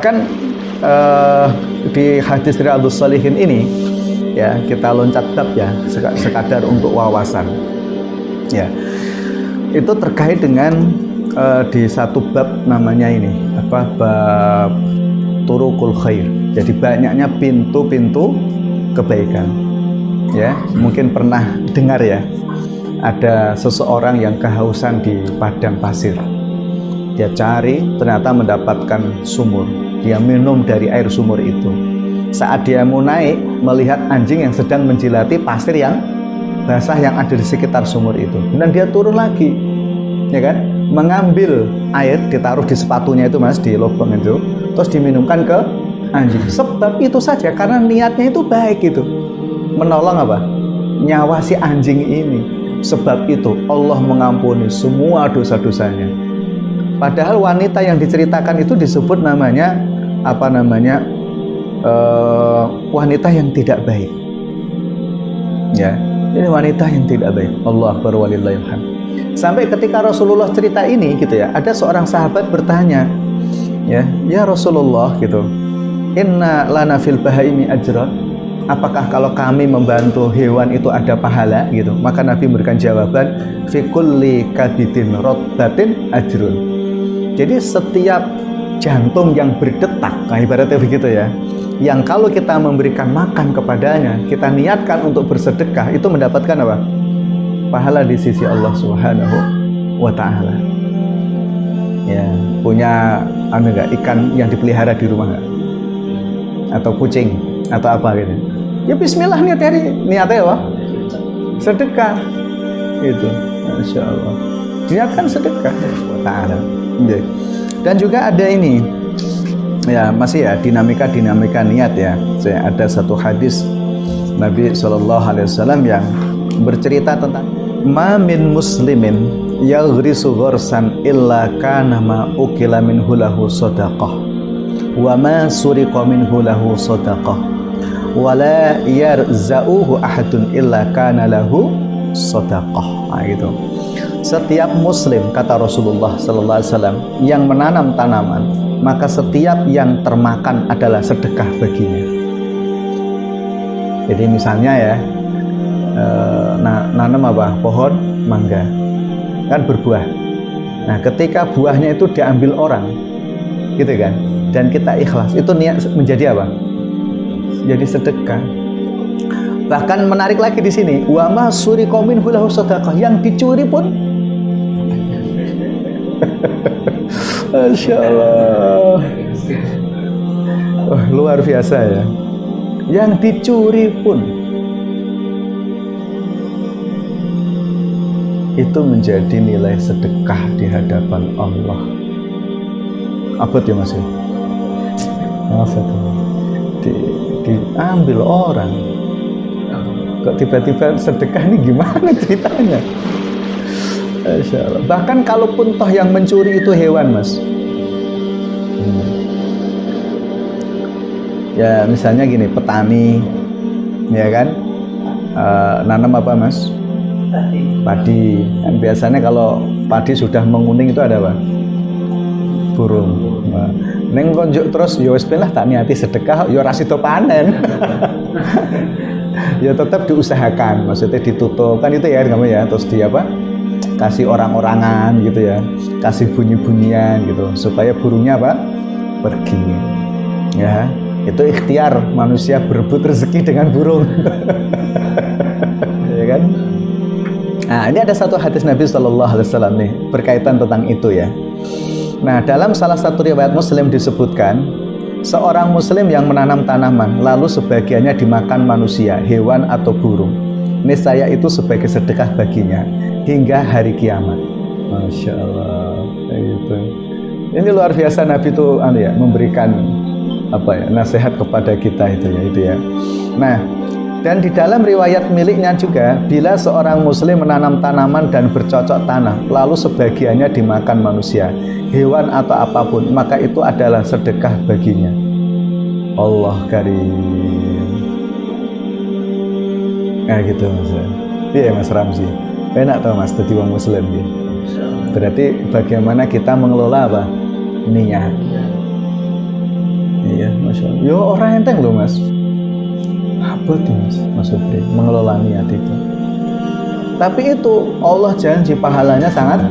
Bahkan di hadis Riyadhus Shalihin ini, ya kita loncat bab ya, sekadar untuk wawasan. Ya, itu terkait dengan di satu bab namanya ini bab Turuqul Khair. Jadi banyaknya pintu-pintu kebaikan. Ya, mungkin pernah dengar ya, ada seseorang yang kehausan di padang pasir. Dia cari, ternyata mendapatkan sumur. Dia minum dari air sumur itu. Saat dia mau naik, melihat anjing yang sedang menjilati pasir yang basah yang ada di sekitar sumur itu. Kemudian dia turun lagi, ya kan? Mengambil air, ditaruh di sepatunya itu mas, di lubang itu, terus diminumkan ke anjing. Sebab itu saja, karena niatnya itu baik itu, menolong apa? Nyawa si anjing ini. Sebab itu Allah mengampuni semua dosa-dosanya. Padahal wanita yang diceritakan itu disebut namanya wanita yang tidak baik. Ya, ini wanita yang tidak baik. Allah Akbar walillahil hamd. Sampai ketika Rasulullah cerita ini gitu ya, ada seorang sahabat bertanya, ya Rasulullah gitu, inna lana fil bahaimi ajran. Apakah kalau kami membantu hewan itu ada pahala gitu? Maka Nabi memberikan jawaban, fi kulli kabidin rotbatin ajrun. Jadi setiap jantung yang berdetak, ibaratnya begitu ya, yang kalau kita memberikan makan kepadanya, kita niatkan untuk bersedekah, itu mendapatkan apa? Pahala di sisi Allah Subhanahu wa ta'ala. Ya, punya ikan yang dipelihara di rumah enggak? Atau kucing atau apa gitu. Ya bismillah niatnya apa? Sedekah. Itu. Masya Allah. Niatkan sedekah wa ta'ala. Dan juga ada ini ya, masih ya dinamika niat ya. Ada satu hadis Nabi SAW yang bercerita tentang ma min muslimin yaghrisu ghorsan illa kana ma ukila minhu lahu sadaqah wa ma suriqa minhu lahu sadaqah wa la yarza'uhu ahadun illa kana lahu sadaqah. Nah, gitu. Setiap muslim, kata Rasulullah SAW, yang menanam tanaman, maka setiap yang termakan adalah sedekah baginya. Jadi misalnya ya, nanam apa? Pohon mangga, kan berbuah. Nah, ketika buahnya itu diambil orang, gitu kan, dan kita ikhlas, itu niat menjadi apa? Jadi sedekah. Bahkan menarik lagi di sini, wa ma suriqa minhu lahu sadaqah, yang dicuri pun Masya Allah. Luar biasa ya. Yang dicuri pun itu menjadi nilai sedekah di hadapan Allah. Apa tuh mas? Apa tuh? Diambil orang. Kok tiba-tiba sedekah ini gimana ceritanya? Masya Allah. Bahkan kalaupun toh yang mencuri itu hewan mas, ya misalnya gini, petani ya kan, nanam apa mas? Padi. Kan biasanya kalau padi sudah menguning itu ada apa? Burung. Neng konjuk terus, ya wis lah tak niati sedekah, ya ora sida panen. Ya tetap diusahakan, maksudnya ditutup kan itu ya kamu ya, terus di apa? Kasih orang-orangan gitu ya, kasih bunyi-bunyian gitu supaya burungnya apa? Pergi. Ya, itu ikhtiar manusia berebut rezeki dengan burung. Ya kan? Nah, ini ada satu hadis Nabi SAW nih berkaitan tentang itu ya. Nah, dalam salah satu riwayat Muslim disebutkan seorang Muslim yang menanam tanaman lalu sebagiannya dimakan manusia, hewan atau burung, niscaya itu sebagai sedekah baginya hingga hari kiamat. Masya Allah. Itu. Ini luar biasa Nabi itu memberikan nasihat kepada kita itu ya. Nah, dan di dalam riwayat miliknya juga, bila seorang muslim menanam tanaman dan bercocok tanah, lalu sebagiannya dimakan manusia, hewan atau apapun, maka itu adalah sedekah baginya. Allah karim. Nah gitu mas. Iya mas Ramzi. Enak tau mas, jadi orang muslim ya. Berarti bagaimana kita mengelola apa? Niat. Iya, masya Allah. Yo orang enteng loh mas. Abot mas Supri mengelola niat itu. Tapi itu Allah janji pahalanya sangat